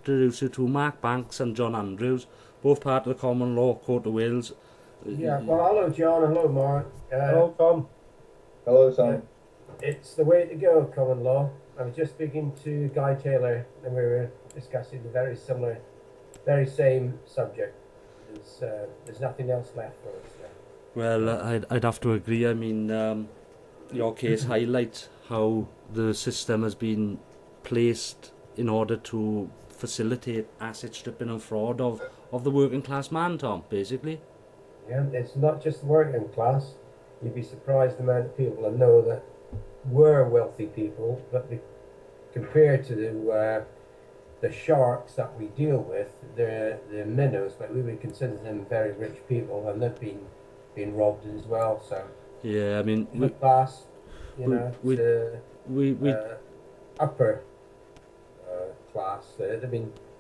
introduce you to Mark Banks and John Andrews, both part of the Common Law Court of Wales. Yeah, well, hello, John. Hello, Mark. Hello, Tom. Hello, Tom. It's the way to go, common law. I was just speaking to Guy Taylor, and we were discussing the very same subject. There's nothing else left for us now. Well, I'd have to agree. I mean, your case highlights how the system has been placed in order to facilitate asset stripping and fraud of the working class man, Tom, basically. Yeah, it's not just the working class. You'd be surprised the amount of people I know that were wealthy people, but compared to the sharks that we deal with, they're minnows, but we would consider them very rich people, and they've been robbed as well. So yeah, I mean, the class, upper class.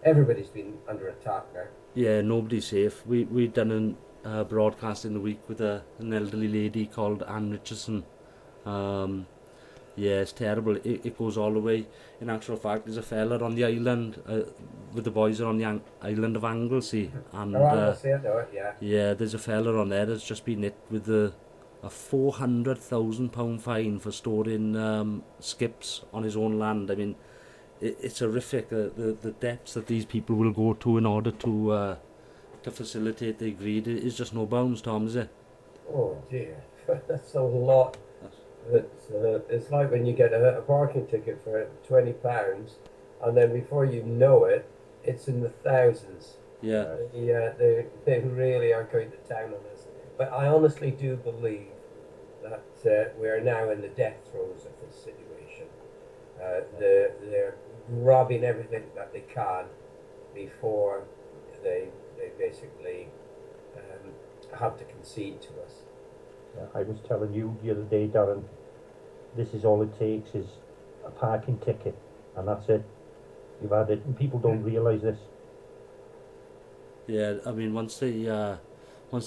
Everybody's been under attack now. Yeah, nobody's safe. We've done a broadcast in the week with an elderly lady called Anne Richardson. Yeah, it's terrible. It goes all the way. In actual fact, there's a fella on the island with the boys are on the island of Anglesey, and Anglesey, I know it, yeah. Yeah, there's a fella on there that's just been hit with a £400,000 fine for storing skips on his own land. I mean, it's horrific. The depths that these people will go to in order to facilitate their greed is just no bounds, Tom, is it? Oh dear, that's a lot. It's like when you get a parking ticket for £20, and then before you know it, it's in the thousands. Yeah. They really are going to town on us. But I honestly do believe that we are now in the death throes of this situation. They're grabbing everything that they can before they basically have to concede to us. Yeah, I was telling you the other day, Darren, this is all it takes is a parking ticket, and that's it. You've had it, and people don't realise this. Yeah, I mean, once they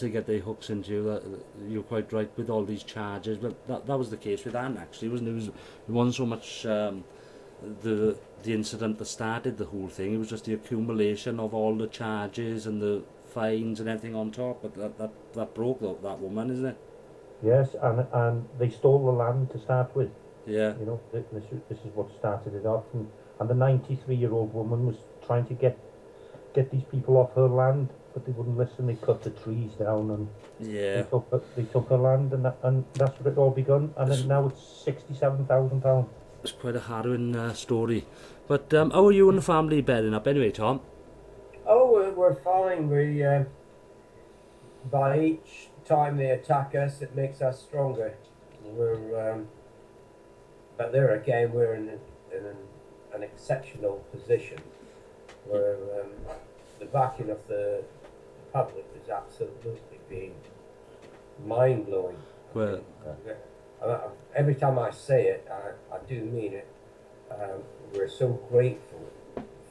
get their hooks into you, you're quite right with all these charges. But that was the case with Anne, actually, wasn't it? It wasn't so much the incident that started the whole thing. It was just the accumulation of all the charges and the fines and everything on top. But that broke that woman, isn't it? Yes, and they stole the land to start with. Yeah. You know, this is what started it off, and the 93-year-old woman was trying to get these people off her land, but they wouldn't listen. They cut the trees down, and yeah, they took her land, and that's where it all begun. And then now it's £67,000. It's quite a harrowing story. But how are you and the family bedding up anyway, Tom? Oh, we're fine. We by each time they attack us, it makes us stronger. But there again, we're in an exceptional position where the backing of the public is absolutely being mind-blowing. Well, every time I say it, I do mean it. We're so grateful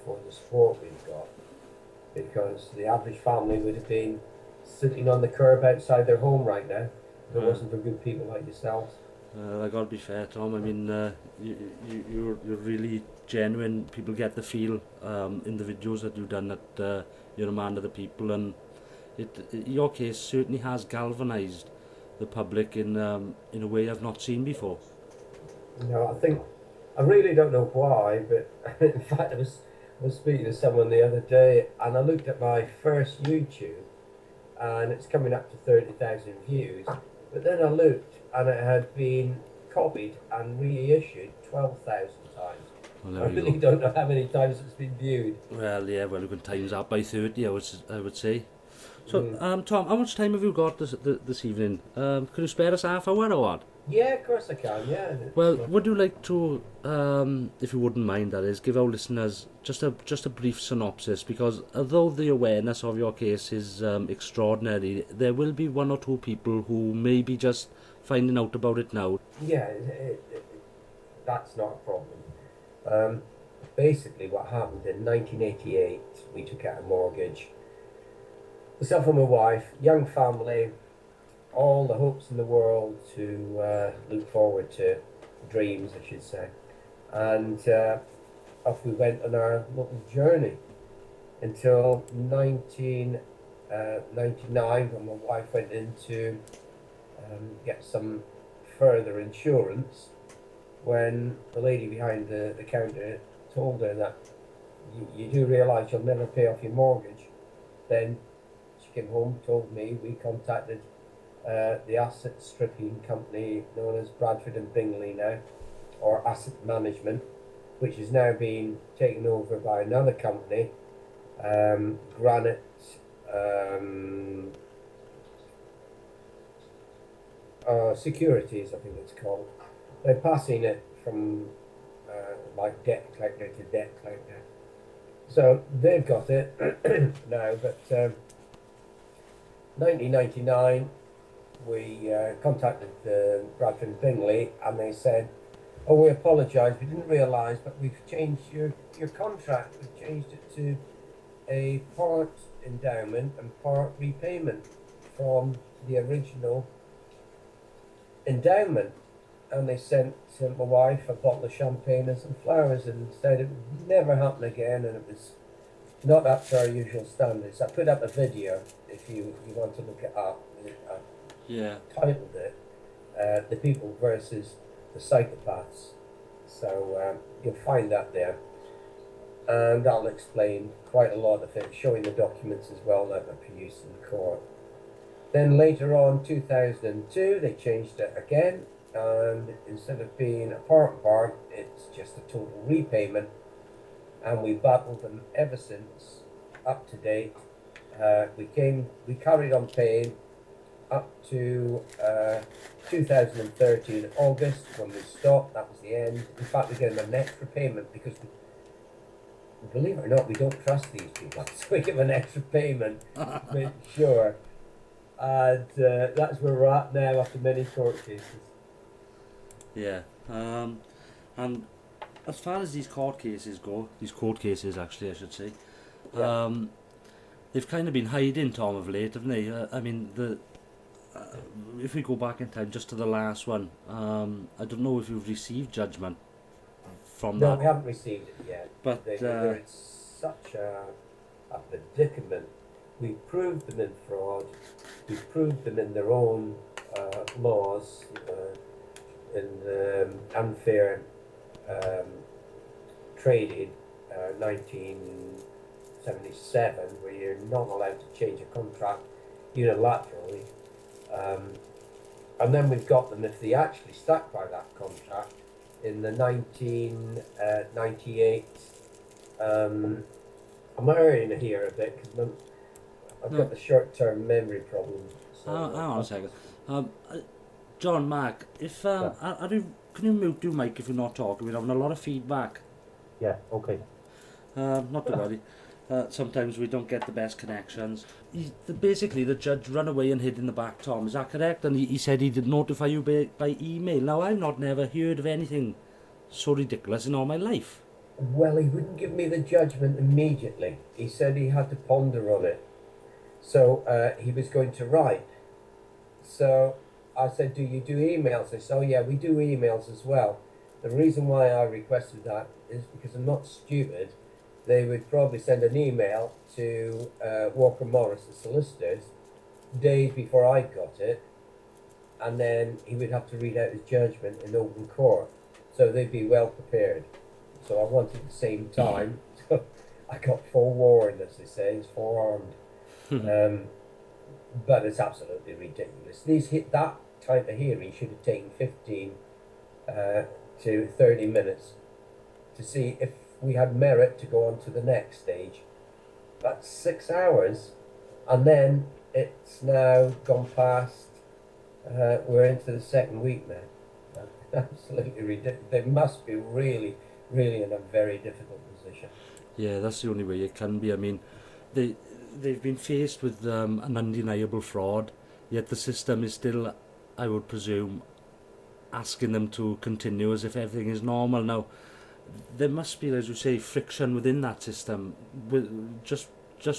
for the support we've got, because the average family would have been sitting on the curb outside their home right now if it wasn't for good people like yourselves. I gotta be fair, Tom. I mean, you're really genuine. People get the feel in the videos that you've done that you're a man of the people, and your case certainly has galvanised the public in a way I've not seen before. No, I really don't know why, but in fact I was speaking to someone the other day, and I looked at my first YouTube, and it's coming up to 30,000 views, but then I looked and it had been copied and reissued 12,000 times. Well, I really don't know how many times it's been viewed. Well, yeah, well, we can times that by 30, I would say. So, Tom, how much time have you got this evening? Could you spare us half hour or what? Yeah, of course I can, yeah. Well, would you like to, if you wouldn't mind, that is, give our listeners just a brief synopsis, because although the awareness of your case is extraordinary, there will be one or two people who may be just finding out about it now. Yeah, that's not a problem. Basically what happened in 1988, we took out a mortgage. Myself and my wife, young family, all the hopes in the world to look forward to, dreams I should say, and off we went on our little journey. until 1999 when my wife went in to get some further insurance, when the lady behind the counter told her that you do realise you'll never pay off your mortgage. Then she came home, told me, we contacted the asset stripping company known as Bradford and Bingley now, or Asset Management, which is now being taken over by another company, Granite Securities, I think it's called. They're passing it from like debt collector to debt collector. So they've got it now, but 1999 we contacted Bradford and Bingley, and they said, oh, we apologise, we didn't realise, but we've changed your contract. We've changed it to a part endowment and part repayment from the original endowment. And they sent my wife a bottle of champagne and some flowers and said it would never happen again, and it was not up to our usual standards. I put up a video if you want to look it up. Yeah. Titled it The People versus the Psychopaths. So you'll find that there. And I'll explain quite a lot of it, showing the documents as well that were produced in court. Then later on, 2002, they changed it again, and instead of being a part, it's just a total repayment. And we battled them ever since, up to date. We carried on paying up to 2013 August when we stopped. That was the end. In fact, we gave them an extra payment because believe it or not, we don't trust these people, so we give an extra payment to make sure. And that's where we're at now after many court cases. Yeah. And as far as these court cases go, these court cases actually I should say, they've kind of been hiding, Tom, of late, haven't they? I mean, if we go back in time just to the last one, I don't know if you've received judgment from that. No, we haven't received it yet. But they're in such a predicament. We've proved them in fraud. We've proved them in their own laws, in unfair trading, 1977, where you're not allowed to change a contract unilaterally. And then we've got them if they actually stuck by that contract in the 1998. I'm hurrying here a bit because I've got the short-term memory problem. So hang on a second. John, Mark, if can you mute your mic if you're not talking? We're having a lot of feedback. Yeah, okay. Not to worry. Sometimes we don't get the best connections. Basically, the judge ran away and hid in the back, Tom. Is that correct? And he said he did notify you by email. Now, I've never heard of anything so ridiculous in all my life. Well, he wouldn't give me the judgment immediately. He said he had to ponder on it. So he was going to write. So I said, do you do emails? They said, oh yeah, we do emails as well. The reason why I requested that is because I'm not stupid. They would probably send an email to Walker Morris, the solicitors, days before I got it, and then he would have to read out his judgment in open court. So they'd be well prepared. So I wanted the same time. So I got forewarned, as they say, it's forearmed. But it's absolutely ridiculous. That type of hearing should have taken 15 to 30 minutes to see if we had merit to go on to the next stage. That's 6 hours, and then it's now gone past. We're into the second week now. Absolutely ridiculous. They must be really, really in a very difficult position. Yeah, that's the only way it can be. I mean, they've been faced with an undeniable fraud, yet the system is still, I would presume, asking them to continue as if everything is normal. Now, there must be, as you say, friction within that system, with just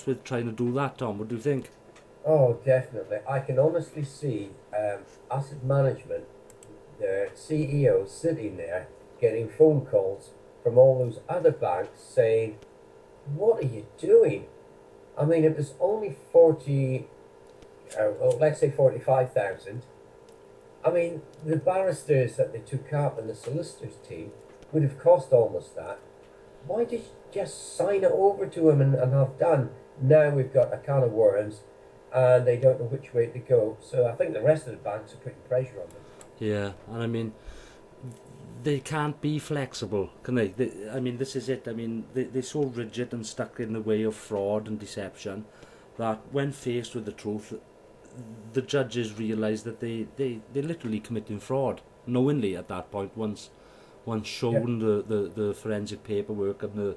with trying to do that, Tom. What do you think? Oh, definitely. I can honestly see asset management, the CEO sitting there getting phone calls from all those other banks saying, what are you doing? I mean, it was only 40, let's say 45,000. I mean, the barristers that they took up and the solicitors team would have cost almost that. Why did you just sign it over to them and have done? Now we've got a can of worms and they don't know which way to go. So I think the rest of the banks are putting pressure on them. Yeah, and I mean, they can't be flexible, can they? I mean, this is it. I mean, they're so rigid and stuck in the way of fraud and deception that when faced with the truth, the judges realise that they're literally committing fraud knowingly at that point once shown the forensic paperwork and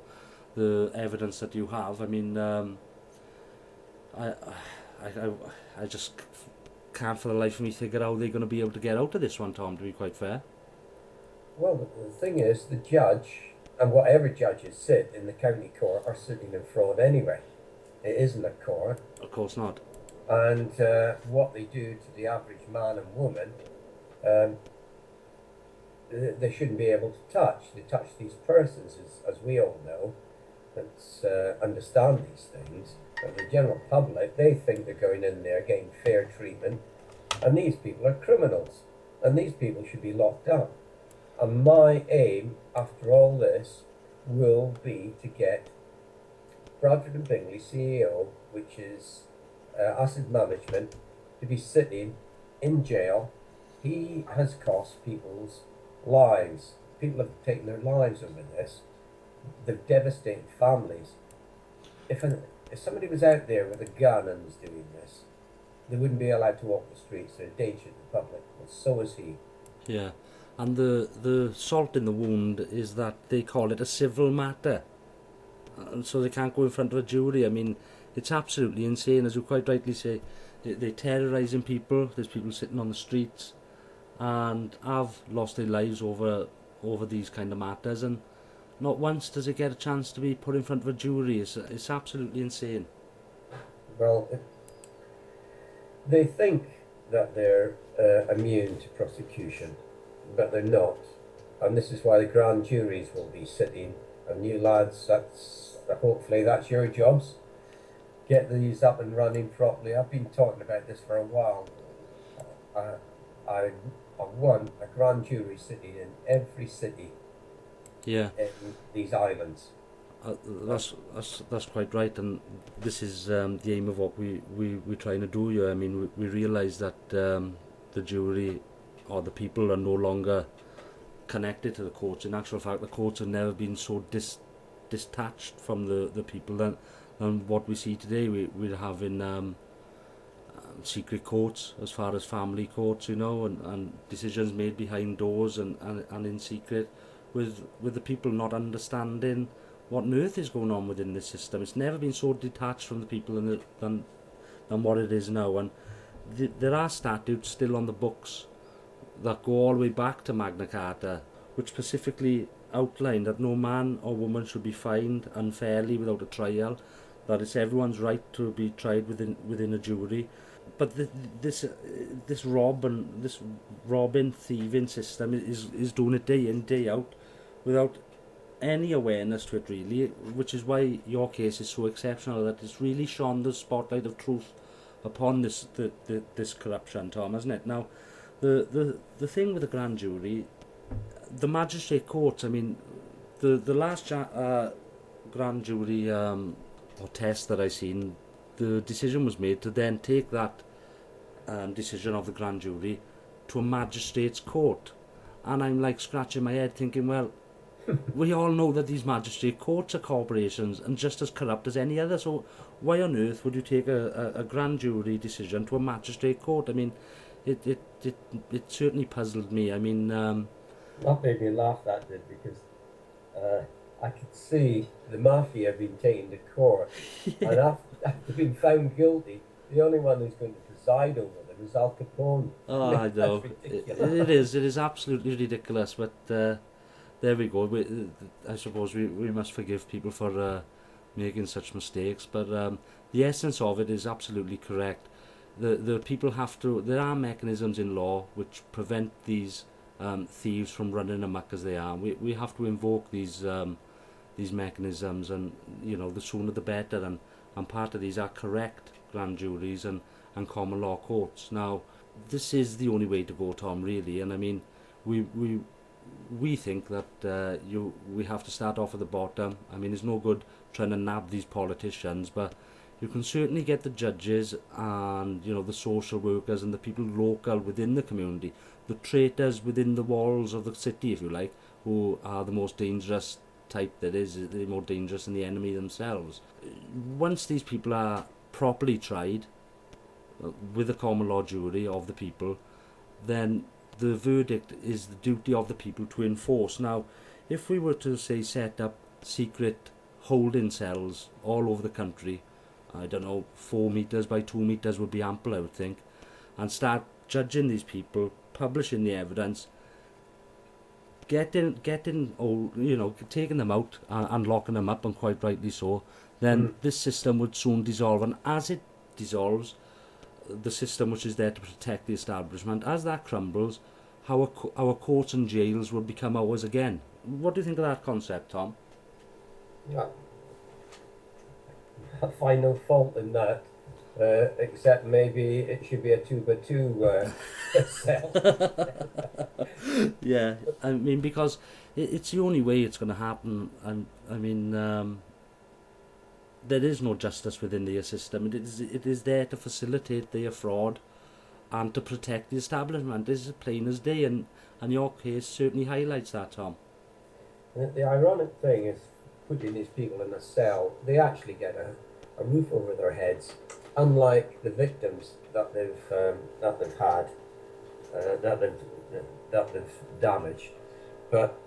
the evidence that you have. I mean, I, I just can't for the life of me figure how they're going to be able to get out of this one, Tom, to be quite fair. Well, the thing is, the judge and whatever judges sit in the county court are sitting in fraud anyway. It isn't a court. Of course not. And what they do to the average man and woman, um, they shouldn't be able to touch. They touch these persons, as we all know, that understand these things. But the general public, they think they're going in there getting fair treatment, and these people are criminals, and these people should be locked up. And my aim, after all this, will be to get Bradford and Bingley CEO, which is asset management, to be sitting in jail. He has cost people's lives. People have taken their lives over this. They've devastated families. If somebody was out there with a gun and was doing this, they wouldn't be allowed to walk the streets. They're a danger to the public. Well, so is he. Yeah, and the salt in the wound is that they call it a civil matter, and so they can't go in front of a jury. I mean, it's absolutely insane, as you quite rightly say. They're terrorising people. There's people sitting on the streets and have lost their lives over these kind of matters, and not once does it get a chance to be put in front of a jury. It's absolutely insane. Well, they think that they're immune to prosecution, but they're not. And this is why the grand juries will be sitting. And you lads, hopefully that's your jobs. Get these up and running properly. I've been talking about this for a while. I want a grand jury sitting in every city. Yeah. In these islands. That's quite right, and this is the aim of what we're trying to do here. I mean, we realise that the jury or the people are no longer connected to the courts. In actual fact, the courts have never been so detached from the people than what we see today. We're having secret courts as far as family courts, you know, and decisions made behind doors and in secret, with the people not understanding what on earth is going on within the system. It's never been so detached from the people than what it is now. And there are statutes still on the books that go all the way back to Magna Carta, which specifically outline that no man or woman should be fined unfairly without a trial, that it's everyone's right to be tried within a jury. But this robbing, thieving system is doing it day in, day out, without any awareness to it really, which is why your case is so exceptional, that it's really shone the spotlight of truth upon this corruption, Tom, hasn't it? Now, the thing with the grand jury, the magistrate courts, I mean, the last grand jury or test that I seen, the decision was made to then take that decision of the grand jury to a magistrate's court, and I'm like scratching my head thinking, well, we all know that these magistrate courts are corporations and just as corrupt as any other, so why on earth would you take a grand jury decision to a magistrate court? I mean, it certainly puzzled me. I mean, That made me laugh, that did, because I could see the mafia being taken to court, and after being found guilty, the only one who's going to preside over them is Al Capone. oh, I know, Ridiculous. it is absolutely ridiculous, but there we go. I suppose we must forgive people for making such mistakes, but the essence of it is absolutely correct. The people have to, there are mechanisms in law which prevent these thieves from running amok as they are. We have to invoke these these mechanisms, and the sooner the better. And part of these are correct grand juries and common law courts. Now, this is the only way to go, Tom, really. And I mean, we think that we have to start off at the bottom. I mean, it's no good trying to nab these politicians, but you can certainly get the judges and the social workers and the people local within the community, the traitors within the walls of the city, if you like, who are the most dangerous type. That is, they're more dangerous than the enemy themselves. Once these people are properly tried with a common law jury of the people, then the verdict is the duty of the people to enforce. Now, if we were to, say, set up secret holding cells all over the country, I don't know, 4 meters by 2 meters would be ample, I would think, and start judging these people, publishing the evidence, taking them out and locking them up, and quite rightly so, then this system would soon dissolve. And as it dissolves, the system which is there to protect the establishment, as that crumbles, our courts and jails will become ours again. What do you think of that concept, Tom? Yeah. I find no fault in that, except maybe it should be a 2x2 cell. Yeah, I mean, because it's the only way it's going to happen. And I mean, there is no justice within the system. It is there to facilitate their fraud and to protect the establishment. This is plain as day, and your case certainly highlights that, Tom. The ironic thing is, putting these people in a cell, they actually get a roof over their heads, unlike the victims that they've had, that they've damaged. But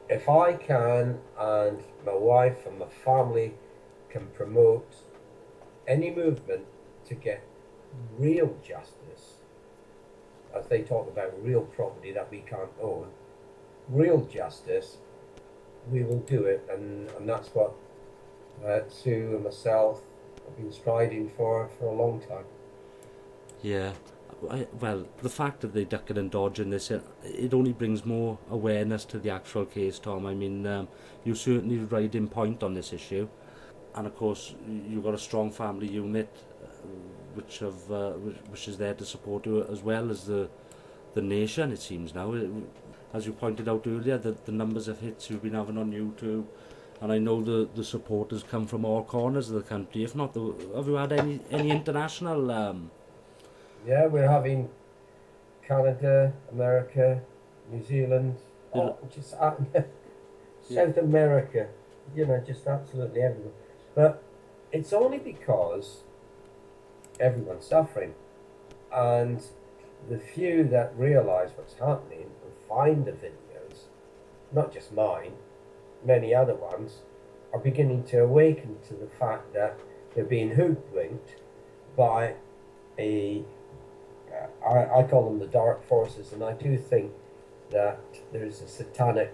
if I can, and my wife and my family can promote any movement to get real justice, as they talk about real property that we can't own, real justice, we will do it, and that's what Sue and myself have been striding for a long time. Yeah, well, the fact that they ducking and dodging this, it only brings more awareness to the actual case, Tom. I mean, you certainly ride in point on this issue, and of course you've got a strong family unit which is there to support you, as well as the nation, it seems now. As you pointed out earlier, the numbers of hits you've been having on YouTube, and I know the supporters come from all corners of the country. If not, have you had any international? Yeah, we're having Canada, America, New Zealand, just South America, just absolutely everywhere. But it's only because everyone's suffering, and the few that realise what's happening and find the videos, not just mine, many other ones, are beginning to awaken to the fact that they're being hoodwinked by I call them the dark forces, and I do think that there's a satanic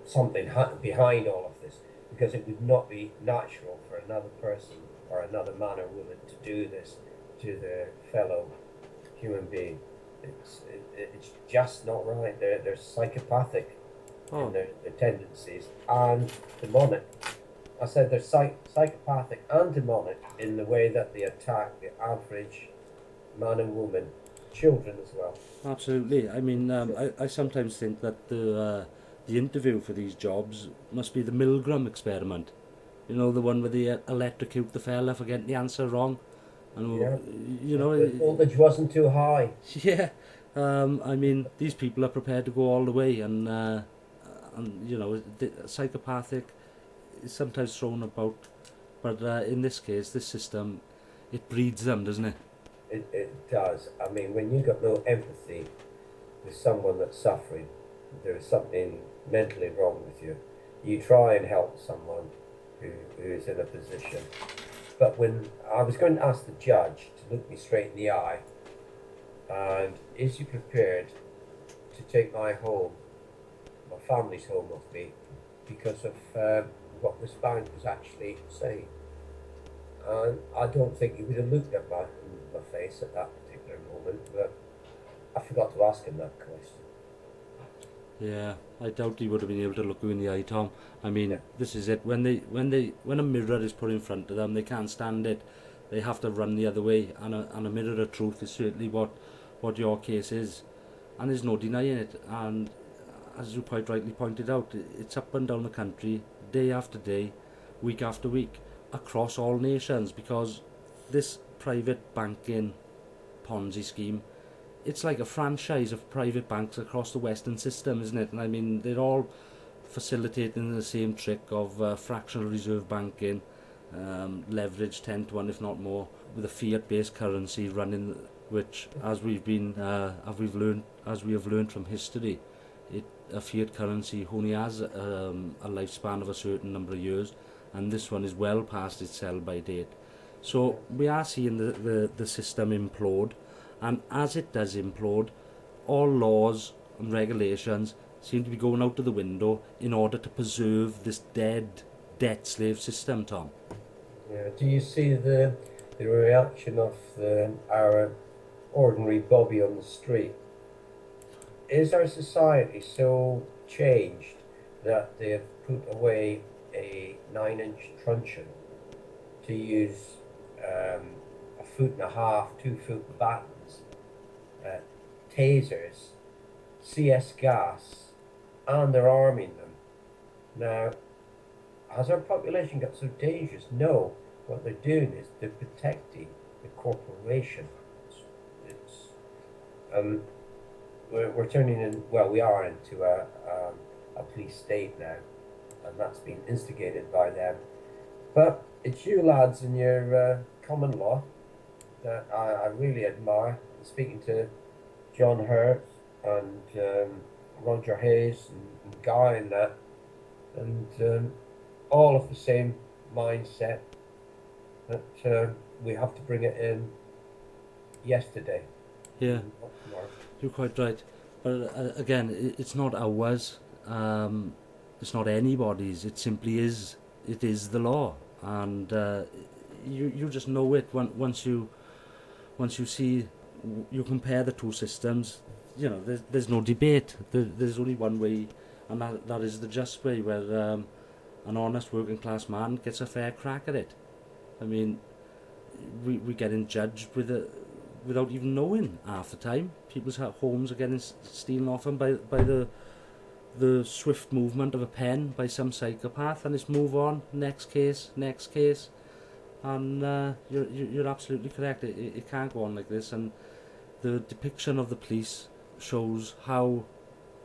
something behind all of this, because it would not be natural for another person or another man or woman to do this to their fellow human being. It's just not right. They're psychopathic in their tendencies, and demonic. I said they're psychopathic and demonic in the way that they attack the average man and woman, children as well. Absolutely. I mean, I sometimes think that the interview for these jobs must be the Milgram experiment. The one where they electrocute the fella for getting the answer wrong. And the voltage wasn't too high. Yeah. I mean, these people are prepared to go all the way, and psychopathic is sometimes thrown about, but in this case, this system, it breeds them, doesn't it? It does. I mean, when you've got no empathy with someone that's suffering, there is something mentally wrong with you. You try and help someone who is in a position. But when I was going to ask the judge to look me straight in the eye, and is he prepared to take my family's home off me because of what this bank was actually saying? And I don't think he would have looked at my face at that particular moment, but I forgot to ask him that question. Yeah, I doubt he would have been able to look you in the eye, Tom. I mean, Yeah. this is it. When a mirror is put in front of them, they can't stand it. They have to run the other way, and a mirror of truth is certainly what your case is, and there's no denying it. And as you quite rightly pointed out, it's up and down the country, day after day, week after week, across all nations, because this private banking Ponzi scheme, it's like a franchise of private banks across the Western system, isn't it? And I mean, they're all facilitating the same trick of fractional reserve banking, leverage 10 to 1 if not more, with a fiat-based currency running, which, as we have learned from history, a fiat currency only has a lifespan of a certain number of years, and this one is well past its sell-by date. So we are seeing the system implode, and as it does implode, all laws and regulations seem to be going out of the window in order to preserve this dead debt slave system, Tom. Yeah. Do you see the reaction of our ordinary Bobby on the street? Is our society so changed that they have put away a 9-inch truncheon to use a 1.5 2 foot batons, tasers, CS gas, and they're arming them? Now, has our population got so dangerous? No. What they're doing is they're protecting the corporation. It's we're turning in. Well, we are into a police state now, and that's been instigated by them. But it's you lads in your common law that I really admire. Speaking to John Hurt and Roger Hayes and Guy and that, and all of the same mindset that we have to bring it in yesterday. Yeah, you're quite right. But again, it's not ours. It's not anybody's. It simply is. It is the law, and you just know it once you see, you compare the two systems. You know, there's no debate. There's only one way, and that is the just way, where an honest working class man gets a fair crack at it. I mean, we getting judged without even knowing half the time. People's homes are getting stolen off them by the swift movement of a pen by some psychopath, and it's move on, next case, and you're absolutely correct. It can't go on like this, and the depiction of the police shows how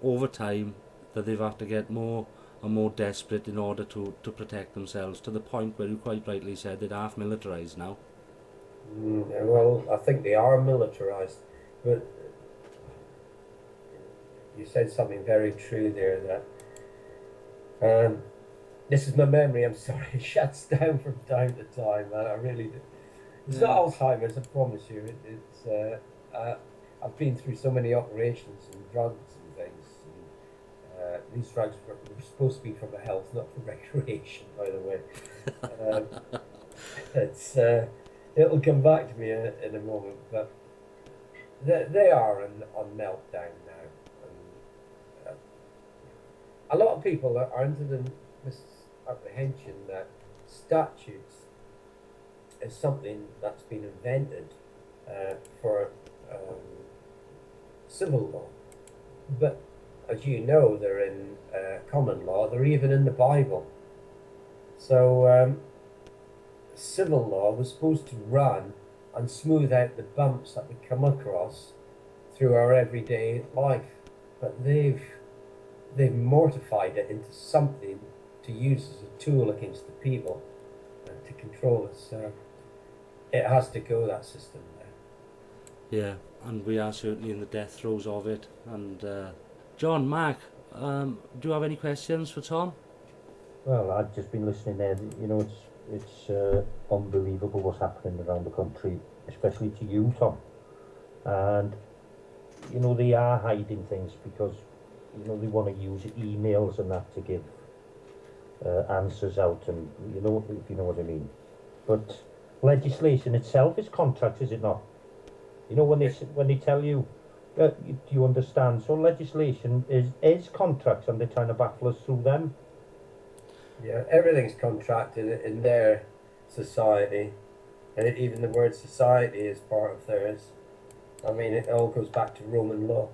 over time that they've had to get more and more desperate in order to protect themselves, to the point where you quite rightly said they're half militarised now. Well, I think they are militarised, but you said something very true there, that this is my memory, I'm sorry, it shuts down from time to time, man. I really do. It's not Alzheimer's, I promise you. It's I've been through so many operations and drugs and things. And, these drugs were supposed to be for my health, not for recreation, by the way. It'll come back to me in a moment, but they are on meltdown now. And, a lot of people are under the misapprehension that statutes is something that's been invented for civil law, but as you know, they're in common law. They're even in the Bible. So civil law was supposed to run and smooth out the bumps that we come across through our everyday life, but they've mortified it into something to use as a tool against the people and to control us. So it has to go, that system now. Yeah, and we are certainly in the death throes of it. And John, Mark, do you have any questions for Tom? Well, I've just been listening there. You know, it's unbelievable what's happening around the country, especially to you, Tom. And you know, they are hiding things because you know they want to use emails and that to give answers out, and you know, if you know what I mean. But legislation itself is contracts, is it not? You know, when they tell you Do you understand? So legislation is contracts, and they're trying to baffle us through them. Yeah, everything's contracted in their society, and even the word society is part of theirs. I mean, it all goes back to Roman law,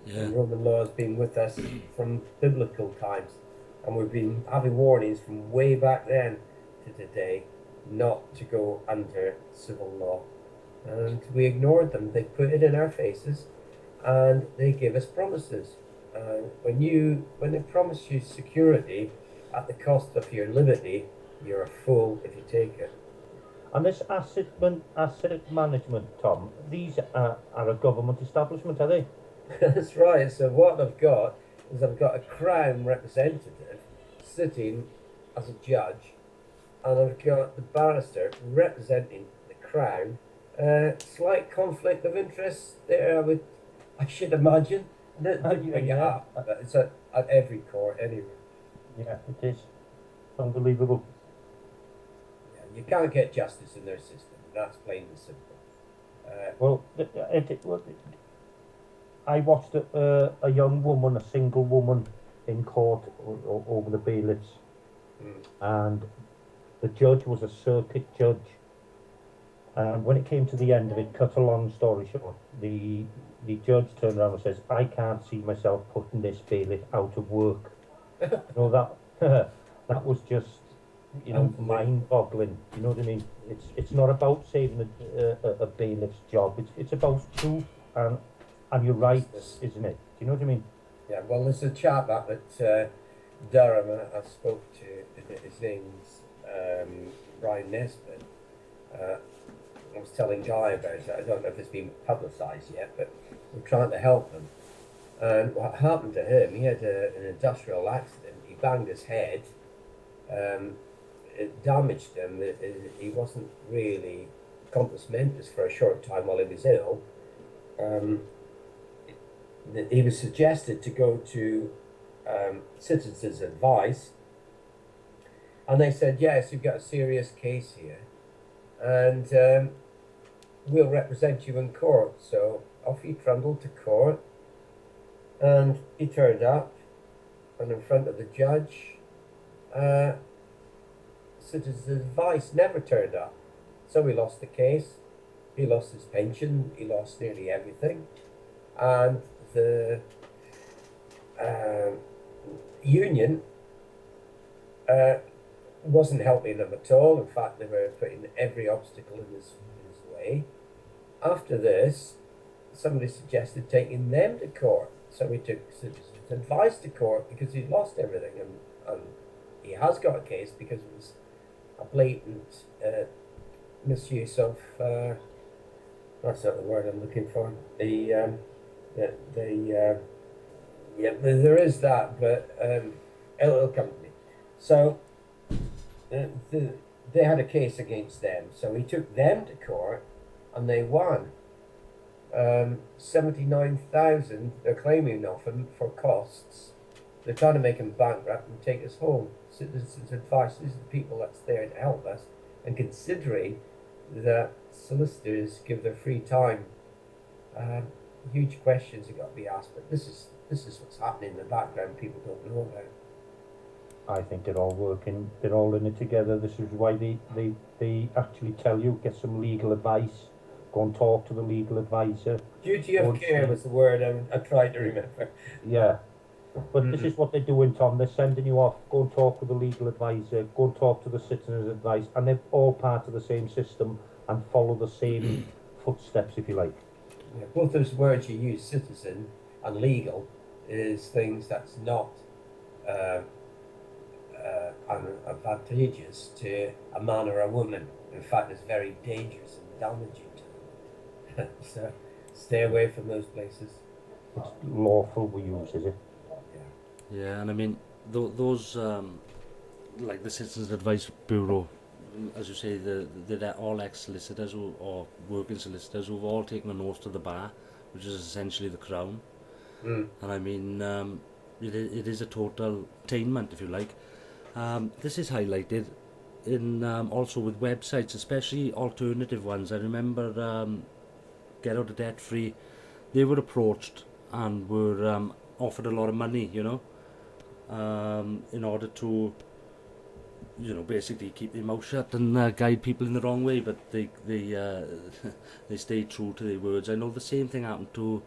Yeah. and Roman law has been with us from biblical times, and we've been having warnings from way back then to today not to go under civil law, and we ignored them. They put it in our faces, and they give us promises. When they promise you security at the cost of your liberty, you're a fool if you take it. And this asset management, Tom, these are a government establishment, are they? That's right. So what I've got is I've got a Crown representative sitting as a judge, and I've got the barrister representing the Crown. Slight conflict of interest there, I should imagine. Didn't bring it up, but it's at every court anyway. Yeah, it is. Unbelievable. Yeah, you can't get justice in their system. That's plain and simple. Well, I watched a young woman, a single woman, in court over the bailiffs, and the judge was a circuit judge. And when it came to the end of it, cut a long story short, the judge turned around and says, "I can't see myself putting this bailiff out of work." You know that that was just, mind-boggling. You know what I mean? It's not about saving a bailiff's job. It's about truth and your rights, isn't it? Do you know what I mean? Yeah, well, there's a chap up at Durham I spoke to. His name's Brian Nesbitt. I was telling Guy about it. I don't know if it's been publicised yet, but we're trying to help him. And what happened to him, he had an industrial accident. He banged his head. It damaged him. He wasn't really compos mentis for a short time while he was ill. He was suggested to go to Citizens Advice, and they said, yes, you've got a serious case here, and we'll represent you in court. So off he trundled to court, and he turned up, and in front of the judge, Citizens Advice never turned up. So he lost the case, he lost his pension, he lost nearly everything, and the union wasn't helping him at all. In fact, they were putting every obstacle in his way. After this, somebody suggested taking them to court. So he took Citizens Advice to court because he'd lost everything, and he has got a case because it was a blatant misuse of that's not the word I'm looking for. There is that, but it'll come to me. So they had a case against them, so he took them to court, and they won. 79,000 they're claiming of him for costs. They're trying to make him bankrupt and take us home. Citizens Advice, these are the people that's there to help us, and considering that solicitors give their free time, huge questions have got to be asked. But this is what's happening in the background. People don't know about. I think they're all working. They're all in it together. This is why they actually tell you, get some legal advice. Go and talk to the legal advisor. Duty of care was the word I tried to remember. Yeah. But this is what they're doing, Tom. They're sending you off. Go and talk with the legal advisor. Go and talk to the Citizens Advice. And they're all part of the same system and follow the same footsteps, if you like. Yeah, both those words you use, citizen and legal, is things that's not advantageous to a man or a woman. In fact, it's very dangerous and damaging to them. So stay away from those places. It's lawful we use, is it? Yeah, and I mean, those, like the Citizens Advice Bureau, as you say, they're all ex-solicitors or working solicitors who've all taken an oath to the bar, which is essentially the Crown. And I mean, it is a total attainment, if you like. This is highlighted in also with websites, especially alternative ones. I remember Get Out of Debt Free. they were approached and were offered a lot of money, you know, in order to, you know, basically keep their mouth shut and guide people in the wrong way. But they they stayed true to their words. I know the same thing happened to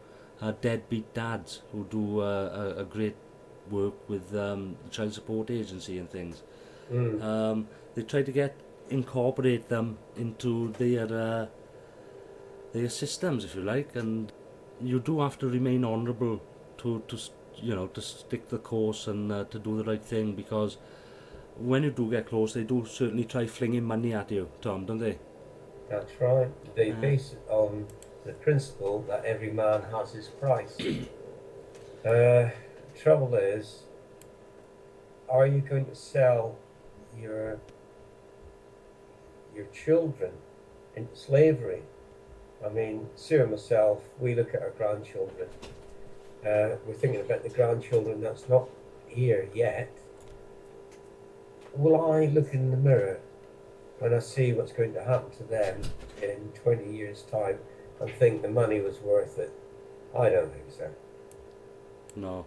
deadbeat dads who do a great work with the child support agency and things. They try to incorporate them into their systems, if you like, and you do have to remain honourable to you know, to stick the course and to do the right thing, because when you do get close, they do certainly try flinging money at you, Tom, don't they? That's right. They base it on the principle that every man has his price. Trouble is, are you going to sell your children into slavery? I mean, Sue and myself, we look at our grandchildren. We're thinking about the grandchildren that's not here yet. Will I look in the mirror when I see what's going to happen to them in 20 years' time and think the money was worth it? I don't think so. No,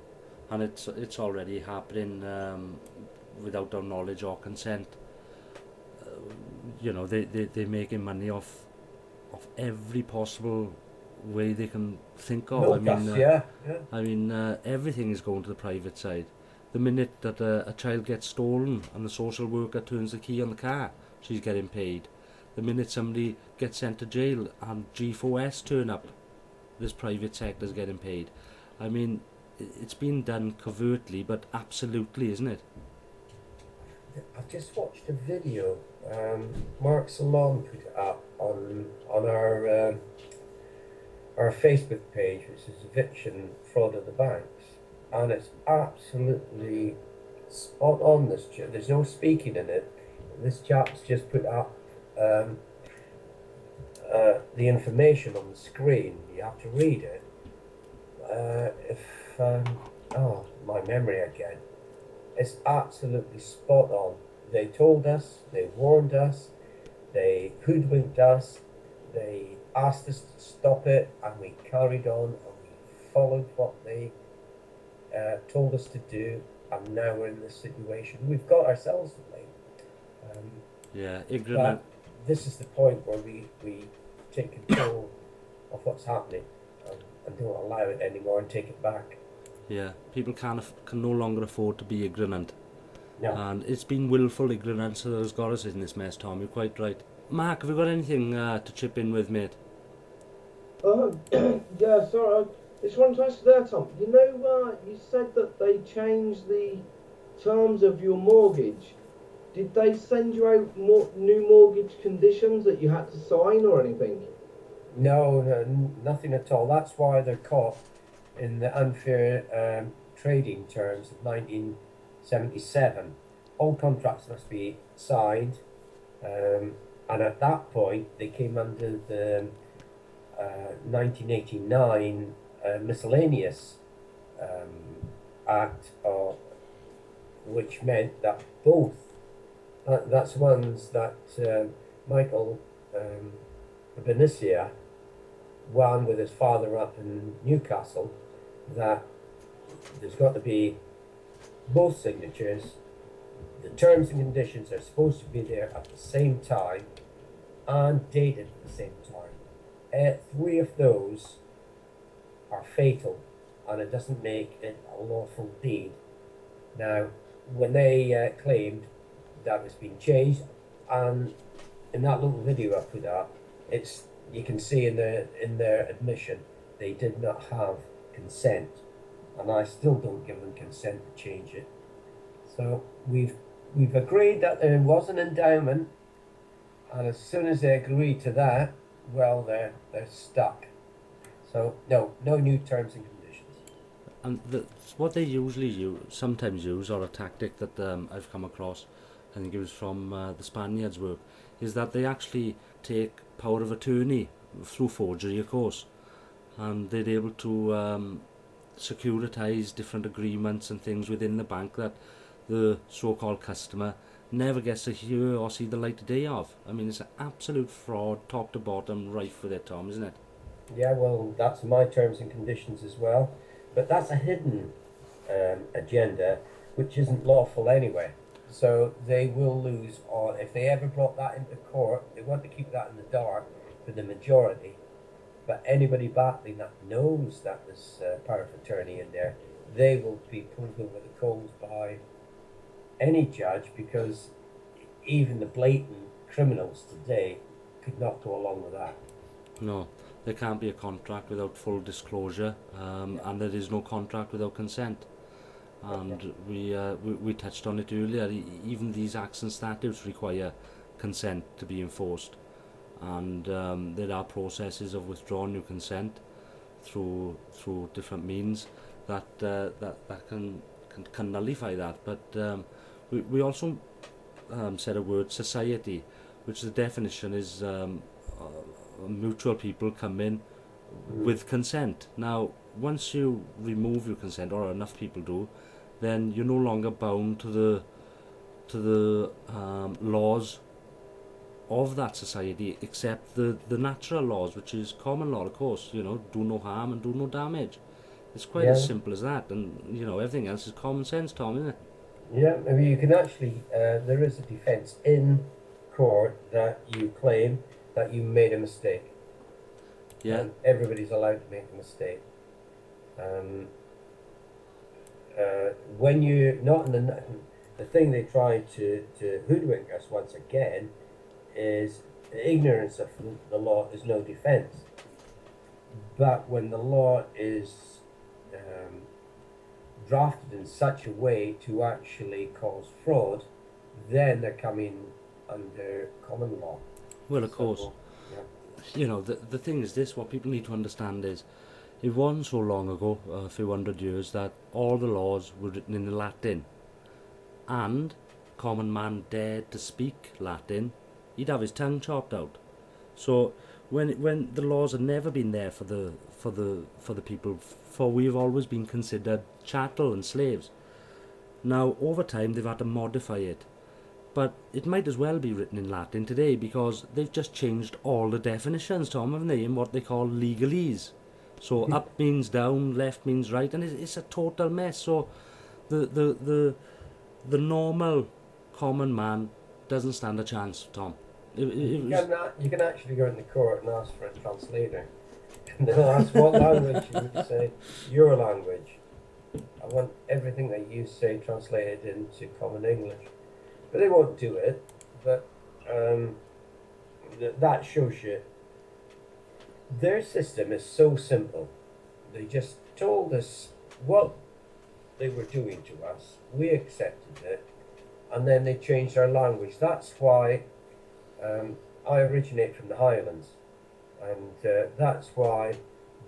and it's already happening without our knowledge or consent. You know, they're making money off every possible way they can think of. I mean, everything is going to the private side. The minute that a child gets stolen and the social worker turns the key on the car, she's getting paid. The minute somebody gets sent to jail and G4S turn up, this private sector's getting paid. I mean, it's been done covertly, but absolutely, isn't it? I've just watched a video. Mark Salon put it up on our Facebook page, which is Eviction Fraud of the Banks, and it's absolutely spot on. There's no speaking in it. This chap's just put up the information on the screen. You have to read it. My memory again. It's absolutely spot on. They told us, they warned us, they hoodwinked us, they asked us to stop it, and we carried on and we followed what they told us to do, and now we're in this situation. We've got ourselves to blame. Ignorant. But this is the point where we take control of what's happening and don't allow it anymore and take it back. Yeah, people can no longer afford to be ignorant. No. And it's been willful ignorance that has got us in this mess, Tom. You're quite right. Mark, have you got anything to chip in with, mate? Yeah, sorry. I just wanted to ask you there, Tom. You know, you said that they changed the terms of your mortgage. Did they send you out new mortgage conditions that you had to sign or anything? No, nothing at all. That's why they're caught in the unfair trading terms of 1977. All contracts must be signed, and at that point they came under the 1989 Miscellaneous Act, which meant that both, that's ones that Michael Benicia won with his father up in Newcastle, that there's got to be both signatures. The terms and conditions are supposed to be there at the same time and dated at the same time. 3 of those are fatal, and it doesn't make it a lawful deed. Now, when they claimed that it's been changed, and in that little video I put up, you can see in their admission they did not have consent, and I still don't give them consent to change it. So we've agreed that there was an endowment, and as soon as they agree to that, well, they're stuck. So no new terms and conditions. And what they sometimes use, or a tactic that I've come across, I think it was from the Spaniards' work, is that they actually take power of attorney through forgery, of course, and they're able to securitize different agreements and things within the bank that the so-called customer never gets to hear or see the light of day of. I mean, it's an absolute fraud, top to bottom, rife with it, Tom, isn't it? Yeah, well, that's my terms and conditions as well. But that's a hidden agenda, which isn't lawful anyway. So they will lose on, if they ever brought that into court, they want to keep that in the dark for the majority. But anybody battling that knows that there's power of attorney in there, they will be pulled over the coals by any judge, because even the blatant criminals today could not go along with that. No, there can't be a contract without full disclosure, and there is no contract without consent. And we touched on it earlier. Even these acts and statutes require consent to be enforced, and there are processes of withdrawing your consent through different means that can nullify that. But we also said a word, society, which the definition is mutual people come in with consent. Now, once you remove your consent, or enough people do, then you're no longer bound to the laws of that society, except the natural laws, which is common law, of course. You know, do no harm and do no damage. It's quite as simple as that, and you know, everything else is common sense, Tom, isn't it? Yeah, I mean, you can actually, there is a defence in court that you claim that you made a mistake. Yeah. And everybody's allowed to make a mistake. When you not in the thing they try to hoodwink us once again is ignorance of the law is no defence. But when the law is drafted in such a way to actually cause fraud, then they're coming under common law. Well, of course. Yeah. You know, the thing is this, what people need to understand is, it wasn't so long ago, a few hundred years, that all the laws were written in Latin, and common man dared to speak Latin, he'd have his tongue chopped out. So when the laws have never been there for the people, for we've always been considered chattel and slaves. Now over time they've had to modify it, but it might as well be written in Latin today, because they've just changed all the definitions, Tom, haven't they, in what they call legalese. So up means down, left means right, and it's a total mess. So the normal common man doesn't stand a chance, Tom. You can actually go into court and ask for a translator, and they'll ask what language. You would say your language. I want everything that you say translated into common English, but they won't do it. But that shows you their system is so simple. They just told us what they were doing to us. We accepted it, and then they changed our language. That's why I originate from the Highlands, and that's why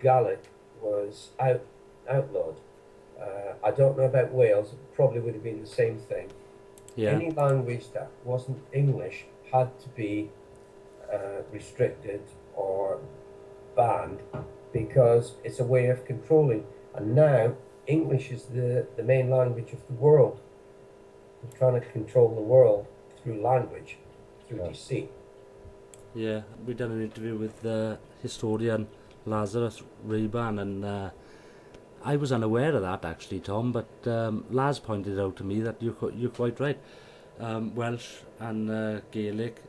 Gaelic was outlawed. I don't know about Wales. It probably would have been the same thing. Yeah. Any language that wasn't English had to be restricted or banned, because it's a way of controlling. And now English is the main language of the world. We're trying to control the world through language, through deceit. Yeah, we done an interview with historian Lazarus Rayban, and I was unaware of that actually, Tom, but Laz pointed out to me that you're quite right. Welsh and Gaelic,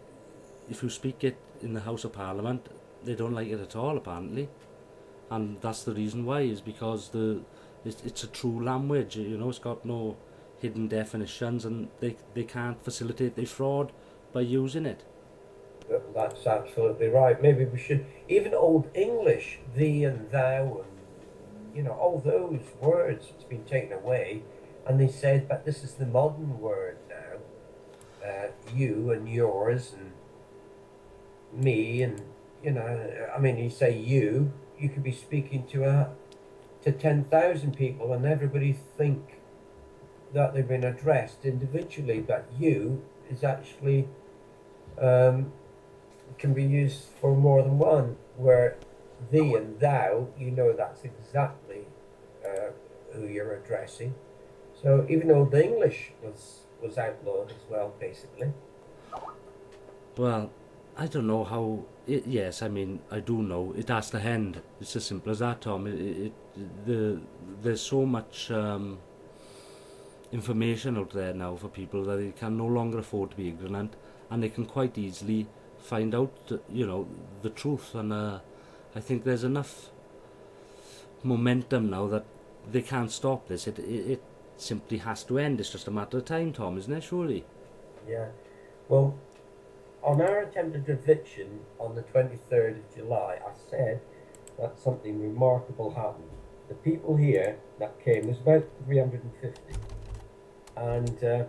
if you speak it in the House of Parliament, they don't like it at all, apparently, and that's the reason why, is because it's a true language. You know, it's got no hidden definitions, and they can't facilitate the fraud by using it. That's absolutely right. Maybe we should, even Old English, thee and thou, and you know, all those words, it's been taken away, and they said, but this is the modern word now. You and yours and me, and you know, I mean, you say you could be speaking to 10,000 people, and everybody think that they've been addressed individually, but you is actually can be used for more than one, where thee and thou, you know, that's exactly who you're addressing. So even though the English was outlawed as well, basically. Well, I don't know how. Yes, I mean I do know it has to end. It's as simple as that, Tom. There's so much information out there now for people that they can no longer afford to be ignorant, and they can quite easily find out, the truth. And I think there's enough momentum now that they can't stop this. It simply has to end. It's just a matter of time, Tom, isn't it? Surely. Yeah. Well, on our attempted eviction on the 23rd of July, I said that something remarkable happened. The people here that came, there's about 350, and the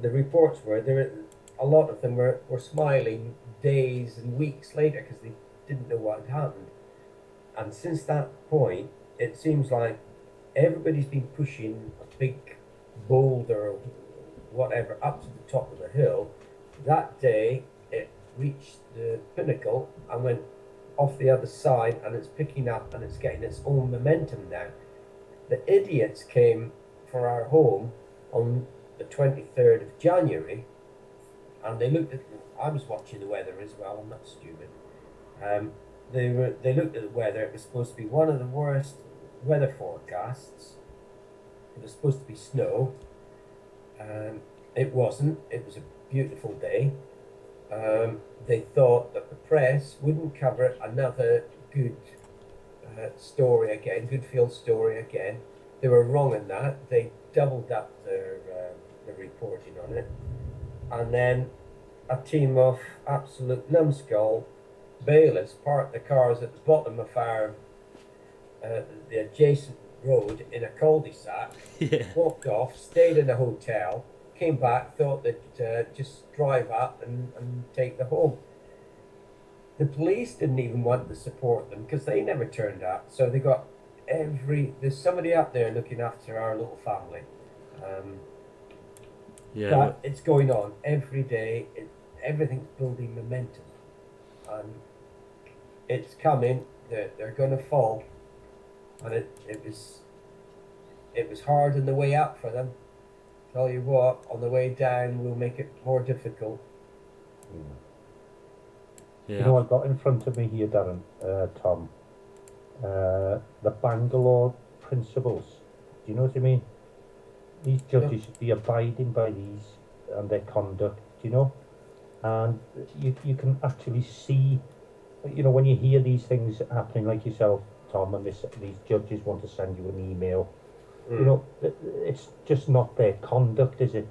reports were a lot of them were smiling days and weeks later because they didn't know what had happened. And since that point, it seems like everybody's been pushing a big boulder or whatever up to the top of the hill. That day, it reached the pinnacle and went off the other side, and it's picking up and it's getting its own momentum now. The idiots came for our home on the 23rd of January, and they looked at. I was watching the weather as well. I'm not stupid. They looked at the weather. It was supposed to be one of the worst weather forecasts. It was supposed to be snow. It wasn't. It was a beautiful day. They thought that the press wouldn't cover another good story again, good field story again. They were wrong in that. They doubled up their reporting on it. And then a team of absolute numbskull bailiffs parked the cars at the bottom of our the adjacent road in a cul-de-sac, walked off, stayed in a hotel, came back, thought they'd just drive up and take the home. The police didn't even want to support them because they never turned up. So they got there's somebody up there looking after our little family. But it's going on every day. Everything's building momentum. And it's coming. They're going to fall. And it was hard on the way up for them. Tell you what, on the way down we'll make it more difficult. You know, I've got in front of me here, Darren, Tom, the Bangalore principles. Do you know what I mean? These judges should be abiding by these and their conduct, do you know? And you can actually see, when you hear these things happening, like yourself, Tom, and these judges want to send you an email. It's just not their conduct, is it?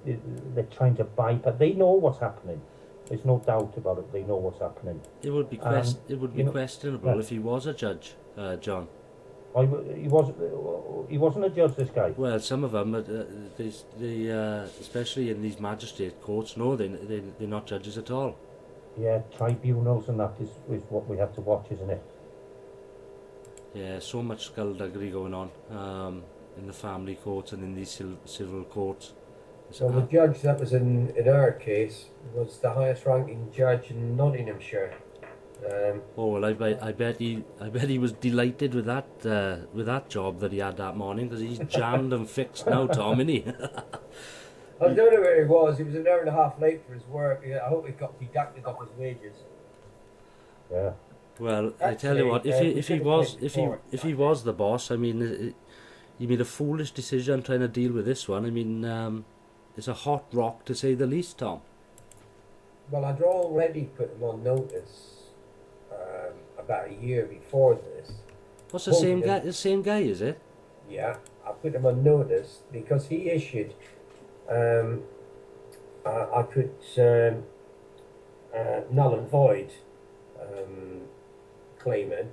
They're trying to bypass. They know what's happening. There's no doubt about it. They know what's happening. It would be questionable if he was a judge, John. He wasn't a judge, this guy. Well, some of them, especially in these magistrate courts, no, they're not judges at all. Yeah, tribunals and that is what we have to watch, isn't it? Yeah, so much skullduggery going on in the family courts and in these civil courts. So the judge that was in our case was the highest ranking judge in Nottinghamshire. I bet he was delighted with that job that he had that morning, because he's jammed and fixed now, Tom, isn't he? I don't know where he was. He was an hour and a half late for his work. I hope he got deducted off his wages. Yeah. Well, actually, I tell you what, if he was the boss, I mean, he made a foolish decision trying to deal with this one. I mean, it's a hot rock to say the least, Tom. Well, I'd already put him on notice about a year before this. What's the same guy? The same guy, is it? Yeah, I put him on notice because he issued. I put null and void claim in.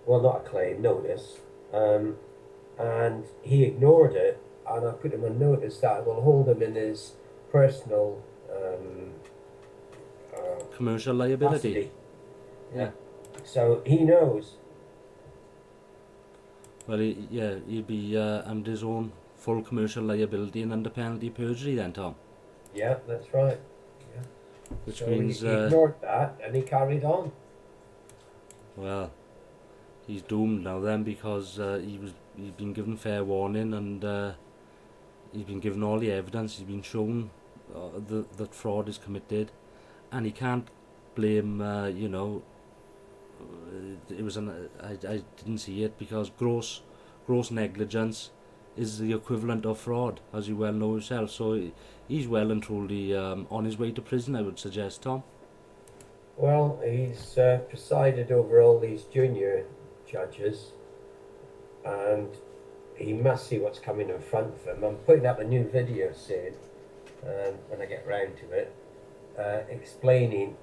Well, not a claim, notice. And he ignored it, and I put him on notice that I will hold him in his personal commercial liability. Custody. Yeah. So he knows. Well, he'd be under his own full commercial liability and under penalty of perjury then, Tom. Yeah, that's right. Yeah. Which so means he ignored that and he carried on. Well, he's doomed now then, because he'd been given fair warning, and he's been given all the evidence. He's been shown that fraud is committed, and he can't blame, it was I didn't see it, because gross negligence is the equivalent of fraud, as you well know yourself. So he's well and truly on his way to prison, I would suggest, Tom. Well, he's presided over all these junior judges, and he must see what's coming in front of him. I'm putting up a new video soon, when I get round to it, explaining.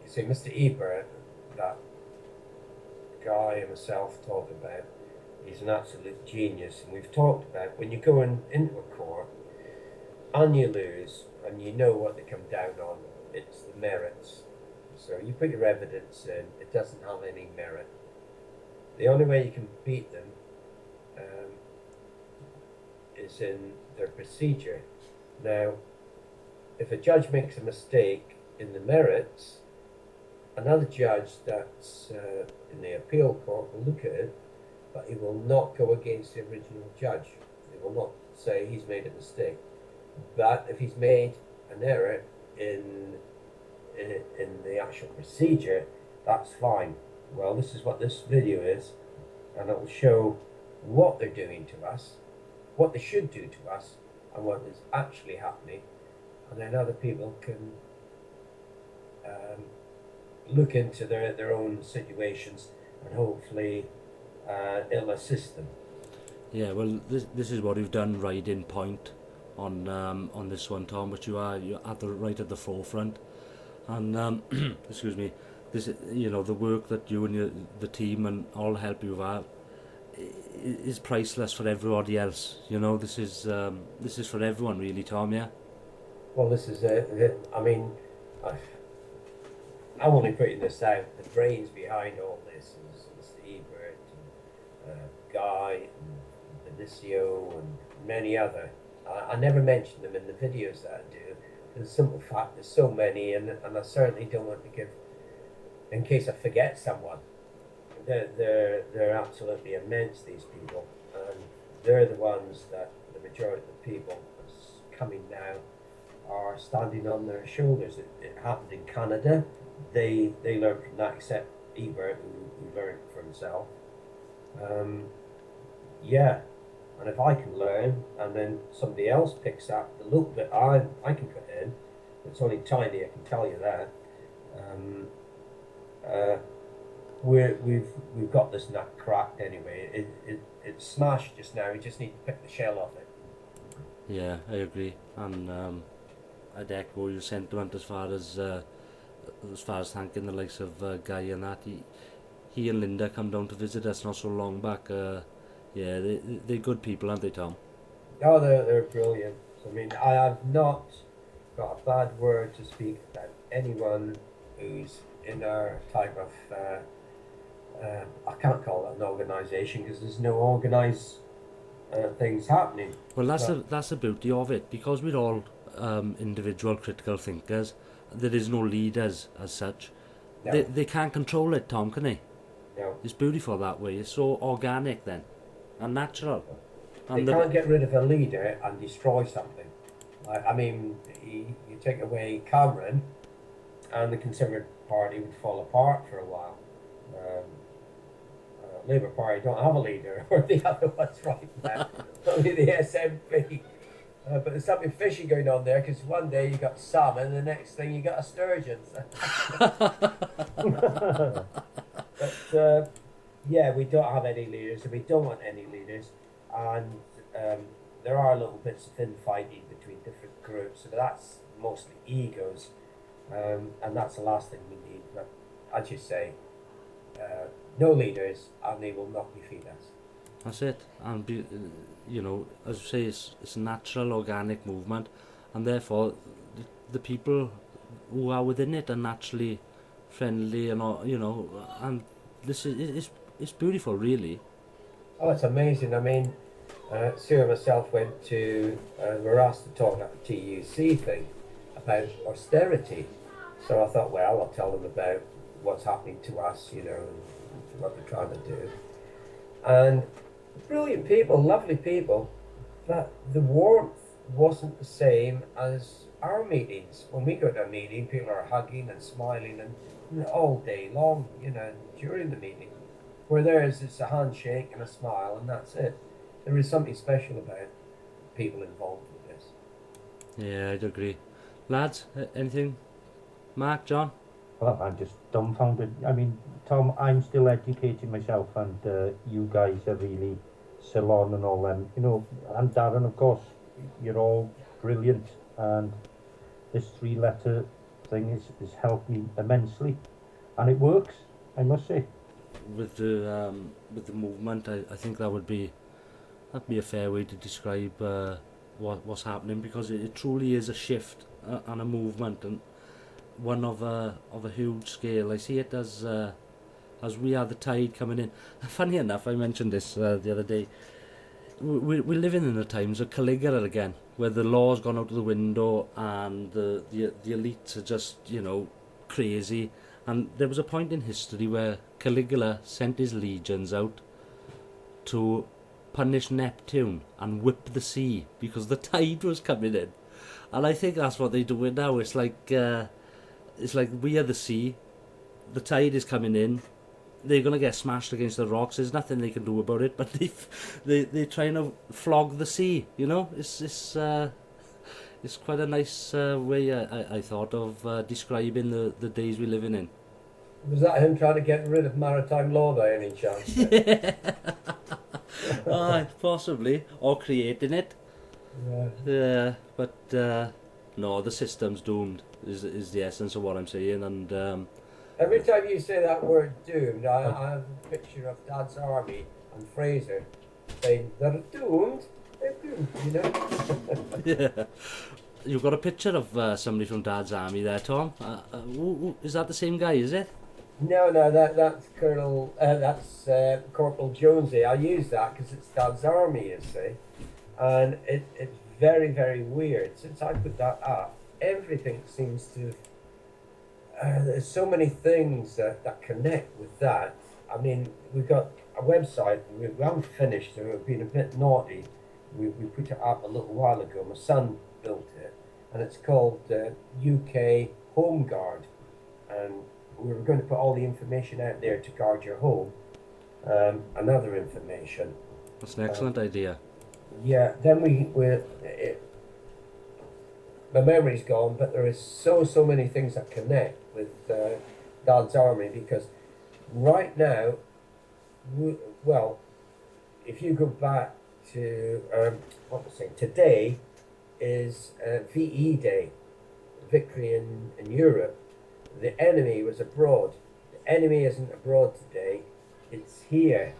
So Mr. Ebert, that guy and myself talk about, he's an absolute genius, and we've talked about when you're going into a court and you lose, and you know what they come down on, it's the merits. So you put your evidence in, it doesn't have any merit. The only way you can beat them is in their procedure. Now, if a judge makes a mistake in the merits, another judge that's in the appeal court will look at it, but he will not go against the original judge. He will not say he's made a mistake. But if he's made an error in the actual procedure, that's fine. Well, this is what this video is, and it will show what they're doing to us, what they should do to us, and what is actually happening, and then other people can look into their own situations, and hopefully it'll assist them. Yeah, well, this is what you've done right in point on this one, Tom, but you're right at the forefront. And excuse me, this, the work that you and the team and all the help you've had is priceless for everybody else. This is for everyone, really, Tom. Yeah. Well, this is it. I mean, I'm only putting this out. The brains behind all this is Mr. Ebert, and Guy, and Benicio, and many other. I never mention them in the videos that I do. The simple fact, there's so many, and I certainly don't want to give, in case I forget someone. They're absolutely immense, these people, and they're the ones that the majority of the people that's coming now are standing on their shoulders. It happened in Canada. They learned from that, except Ebert, who learned for himself. Yeah. And if I can learn, and then somebody else picks up the little bit I can put in, it's only tiny, I can tell you that. We've got this nut cracked anyway. It's smashed just now. We just need to pick the shell off it. Yeah, I agree, and I'd echo your sentiment as far as thanking the likes of Guy and that. He and Linda come down to visit us not so long back. Yeah, they're good people, aren't they, Tom? Oh, they're brilliant. I mean, I have not got a bad word to speak about anyone who's in our type of, I can't call it an organisation, because there's no organised things happening. Well, that's the beauty of it, because we're all individual critical thinkers. There is no leaders as such. No. They can't control it, Tom, can they? No. It's beautiful that way. It's so organic then, and natural. They can't get rid of a leader and destroy something. I mean, you take away Cameron, and the Conservative Party would fall apart for a while. Labour Party don't have a leader, or the other one's right now, only the SNP. But there's something fishy going on there, because one day you got salmon, and the next thing you got a sturgeon. But yeah, we don't have any leaders, and we don't want any leaders. And there are little bits of infighting between different groups, but that's mostly egos, and that's the last thing we need. But as you say, no leaders, and they will not defeat us. That's it. And as you say, it's a natural, organic movement, and therefore the people who are within it are naturally friendly, and and this is it's beautiful, really. Oh, it's amazing. I mean, Sue and myself went to, were asked to talk at the TUC thing about austerity. So I thought, well, I'll tell them about what's happening to us, and what we're trying to do. And brilliant people, lovely people, but the warmth wasn't the same as our meetings, when we go to a meeting, people are hugging and smiling and all day long, during the meeting. Where theirs, it's a handshake and a smile, and that's it. There is something special about people involved with this. Yeah, I'd agree. Lads, anything? Mark, John? Well, I'm just dumbfounded. I mean, Tom, I'm still educating myself, and you guys are really still on and all them. And Darren, of course, you're all brilliant, and this three-letter thing has helped me immensely, and it works, I must say. With the movement, I think that'd be a fair way to describe what's happening, because it truly is a shift and a movement, and one of a huge scale. I see it as we are the tide coming in. Funny enough, I mentioned this the other day. We're living in the times of Caligula again, where the law's gone out of the window and the elites are just crazy. And there was a point in history where Caligula sent his legions out to punish Neptune and whip the sea because the tide was coming in. And I think that's what they're doing now. It's like we are the sea, the tide is coming in, they're going to get smashed against the rocks, there's nothing they can do about it, but they're trying to flog the sea, It's quite a nice way, I thought, of describing the days we're living in. Was that him trying to get rid of maritime law by any chance? Possibly, or creating it. Yeah. But no, the system's doomed, is the essence of what I'm saying. And Every time you say that word doomed, I have a picture of Dad's army and Fraser saying, they're doomed, yeah. You've got a picture of somebody from Dad's army there, Tom. Is that the same guy, is it? No, that's Colonel, that's Corporal Jonesy. I use that because it's Dad's army, you see. And it's very, very weird. Since I put that up, everything seems to... there's so many things that connect with that. I mean, we've got a website, we haven't finished, so we've been a bit naughty. We put it up a little while ago. My son built it, and it's called UK Home Guard. And we were going to put all the information out there to guard your home, and other information. That's an excellent idea. Yeah, then my memory's gone, but there is so many things that connect with Dad's army, because right now, if you go back to what was I saying, today is VE Day, victory in Europe. The enemy was abroad. The enemy isn't abroad today. It's here.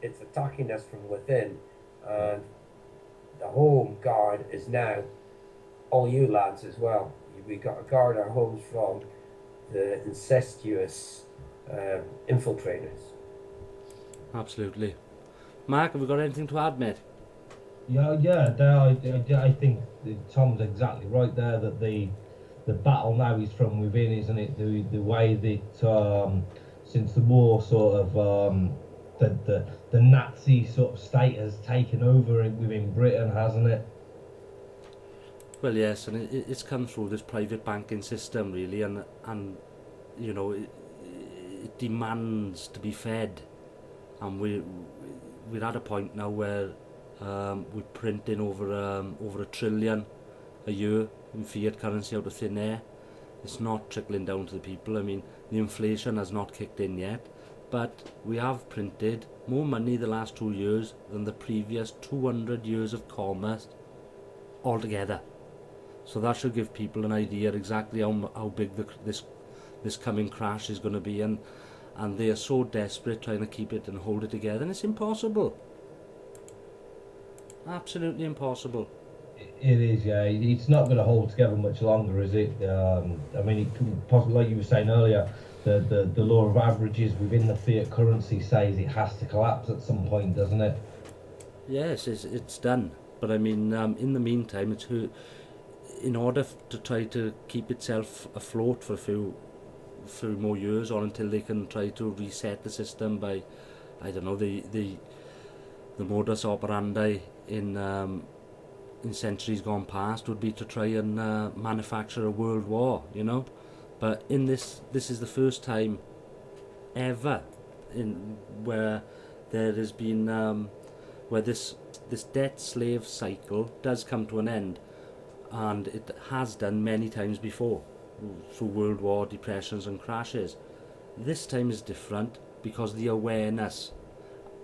It's attacking us from within, and the home guard is now all you lads as well. We got to guard our homes from the incestuous infiltrators. Absolutely. Mark, have we got anything to add, mate? I think Tom's exactly right there, that the battle now is from within, isn't it? The way that since the war sort of the Nazi sort of state has taken over within Britain, hasn't it? Well, yes, and it's come through this private banking system, really, and it demands to be fed, and we're at a point now where we're printing over $1 trillion a year in fiat currency out of thin air. It's not trickling down to the people. I mean, the inflation has not kicked in yet, but we have printed more money the last 2 years than the previous 200 years of commerce altogether. So that should give people an idea exactly how big this coming crash is going to be, and they are so desperate trying to keep it and hold it together, and it's impossible. Absolutely impossible. It is, yeah. It's not going to hold together much longer, is it? I mean, it could possibly, like you were saying earlier, the law of averages within the fiat currency says it has to collapse at some point, doesn't it? Yes, it's done. But I mean, in the meantime, in order to try to keep itself afloat for a few more years, or until they can try to reset the system by, I don't know, the modus operandi in in centuries gone past would be to try and manufacture a world war, you know. But in this is the first time ever in where there has been where this debt slave cycle does come to an end, and it has done many times before through World War, depressions and crashes. This time is different because the awareness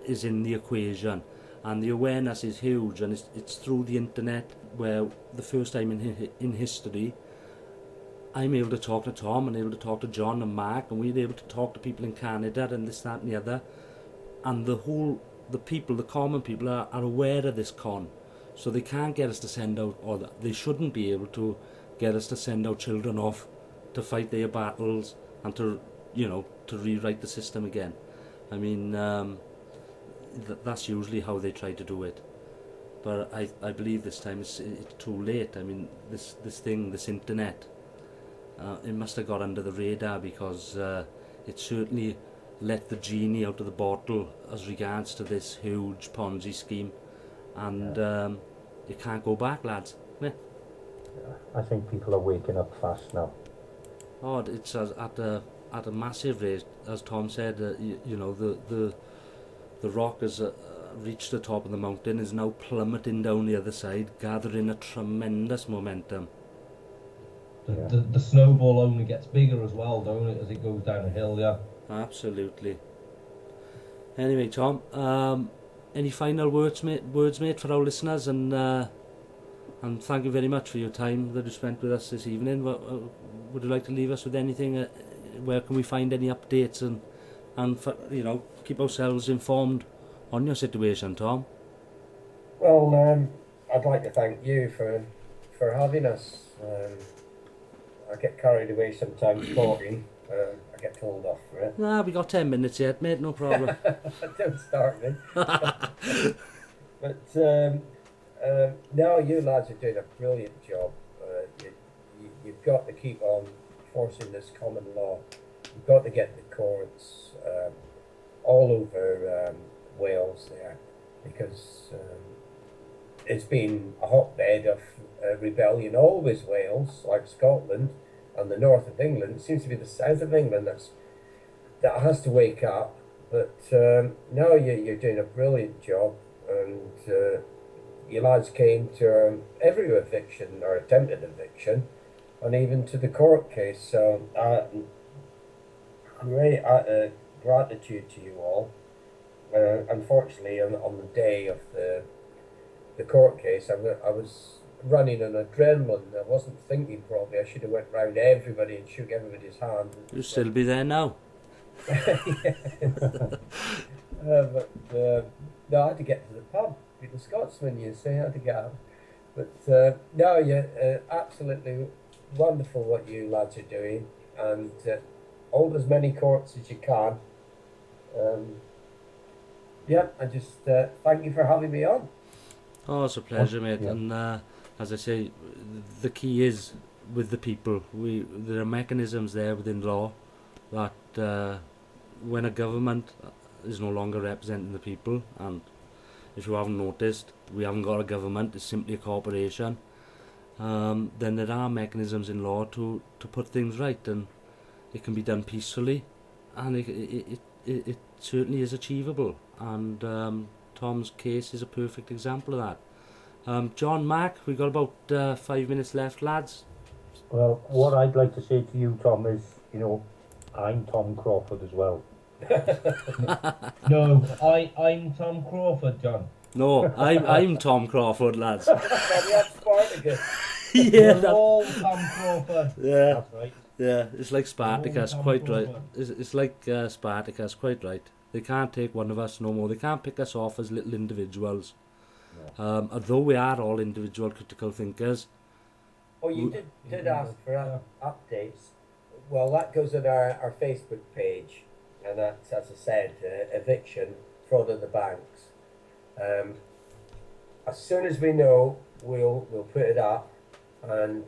is in the equation, and the awareness is huge, and it's through the internet where the first time in history I'm able to talk to Tom and able to talk to John and Mark, and we're able to talk to people in Canada and this, that and the other, and the people, the common people are aware of this con, so they can't get us to send out, or they shouldn't be able to get us to send our children off to fight their battles and to, you know, to rewrite the system again. I mean, that's usually how they try to do it, but I believe this time it's too late. I mean, this internet, it must have got under the radar because it certainly let the genie out of the bottle as regards to this huge Ponzi scheme, and you can't go back, lads. Yeah. I think people are waking up fast now. Oh, it's at a massive rate, as Tom said. You know, the rock has reached the top of the mountain, is now plummeting down the other side, gathering a tremendous momentum. The snowball only gets bigger as well, don't it, as it goes down a hill, yeah. Absolutely. Anyway, Tom, any final words, mate, for our listeners, and thank you very much for your time that you spent with us this evening. Would you like to leave us with anything? Where can we find any updates and for, you know, keep ourselves informed on your situation, Tom? Well, I'd like to thank you for having us. I get carried away sometimes talking. I get told off for it. Nah, we got 10 minutes yet, mate, no problem. Don't start me. But no, you lads are doing a brilliant job. You've got to keep on enforcing this common law. You've got to get the courts all over Wales there, because it's been a hotbed of rebellion. Always Wales, like Scotland and the north of England. It seems to be the south of England that has to wake up. But no, you're doing a brilliant job, and you lads came to every eviction or attempted eviction, and even to the court case. So great gratitude to you all. Unfortunately, on the day of the court case, I was running on adrenaline. I wasn't thinking properly. I should have went round everybody and shook everybody's hand. You'll still be there now. But no, I had to get to the pub. Be the Scotsman, you say, I had to get out. But no, yeah, absolutely wonderful what you lads are doing, and hold as many courts as you can. Yeah, I just thank you for having me on. Oh, it's a pleasure, mate. Yeah. And as I say, the key is with the people. There are mechanisms there within law that when a government is no longer representing the people, and if you haven't noticed, we haven't got a government, it's simply a corporation, then there are mechanisms in law to put things right, and it can be done peacefully, and it certainly is achievable, and Tom's case is a perfect example of that. John, Mark, we've got about 5 minutes left, lads. Well, what I'd like to say to you, Tom, is, you know, I'm Tom Crawford as well. No, I'm Tom Crawford, John. No, I'm Tom Crawford, lads. Can we have Spartacus? Yeah, We're all Tom Crawford. yeah, That's right. yeah. It's like Spartacus, Tom quite right. Crawford. It's like Spartacus, quite right. They can't take one of us no more. They can't pick us off as little individuals. Although we are all individual critical thinkers. Oh, you did ask for updates. Well, that goes on our Facebook page, and that's, as I said, eviction, fraud of the banks. As soon as we know, we'll put it up and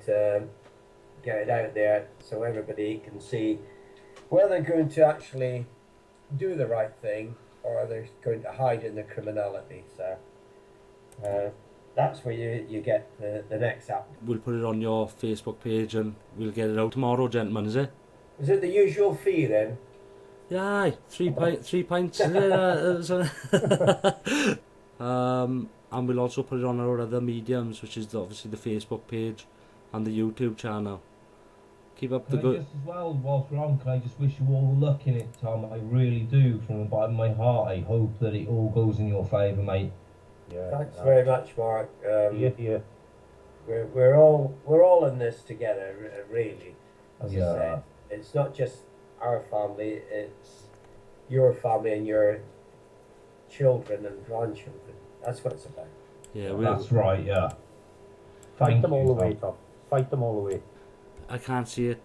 get it out there so everybody can see whether they're going to actually do the right thing or they're going to hide in the criminality. So that's where you get the next app. We'll put it on your Facebook page and we'll get it out tomorrow, gentlemen, is it? Is it the usual fee then? Yeah, aye. 3 pints. And we'll also put it on our other mediums, which is obviously the Facebook page and the YouTube channel. Keep up the Can I good. just as well, whilst we're on, can I just wish you all luck in it, Tom? I really do, from the bottom of my heart. I hope that it all goes in your favour, mate. Yeah. Thanks very much, Mark. Yeah. We're all in this together, really. As I Yeah. said, it's not just our family; it's your family and your children and grandchildren. That's what it's about. Yeah, That's right, yeah. Fight Thank them all you, the way, Tom. Tom. Fight them all the way. I can't see it.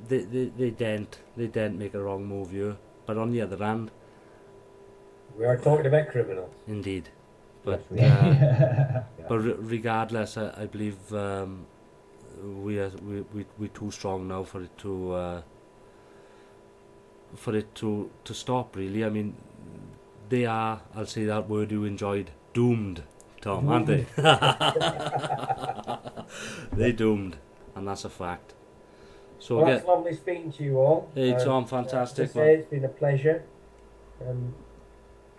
They didn't make a wrong move here. But on the other hand, We are talking about criminals. indeed. But Yes, we are. Yeah. but regardless, I believe we're too strong now for it to stop. Really, I mean, they are. I'll say that word you enjoyed. Doomed, Tom, aren't they? They doomed, and that's a fact. So Well, again, that's lovely speaking to you all. hey Tom, fantastic, As I man. say, it's been a pleasure.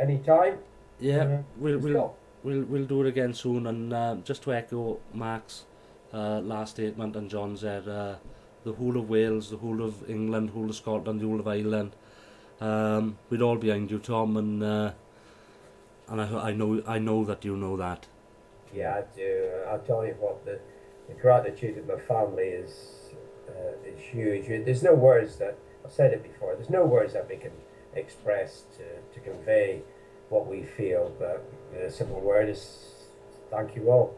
Anytime. Yeah, let's go. we'll do it again soon. And just to echo Mark's last statement and John's there, the whole of Wales, the whole of England, the whole of Scotland, the whole of Ireland, we're all behind you, Tom, and I know that you know that. Yeah, I do. I'll tell you what, the gratitude of my family is huge. There's no words that, I've said it before, there's no words that we can express to convey what we feel, but the simple word is thank you all.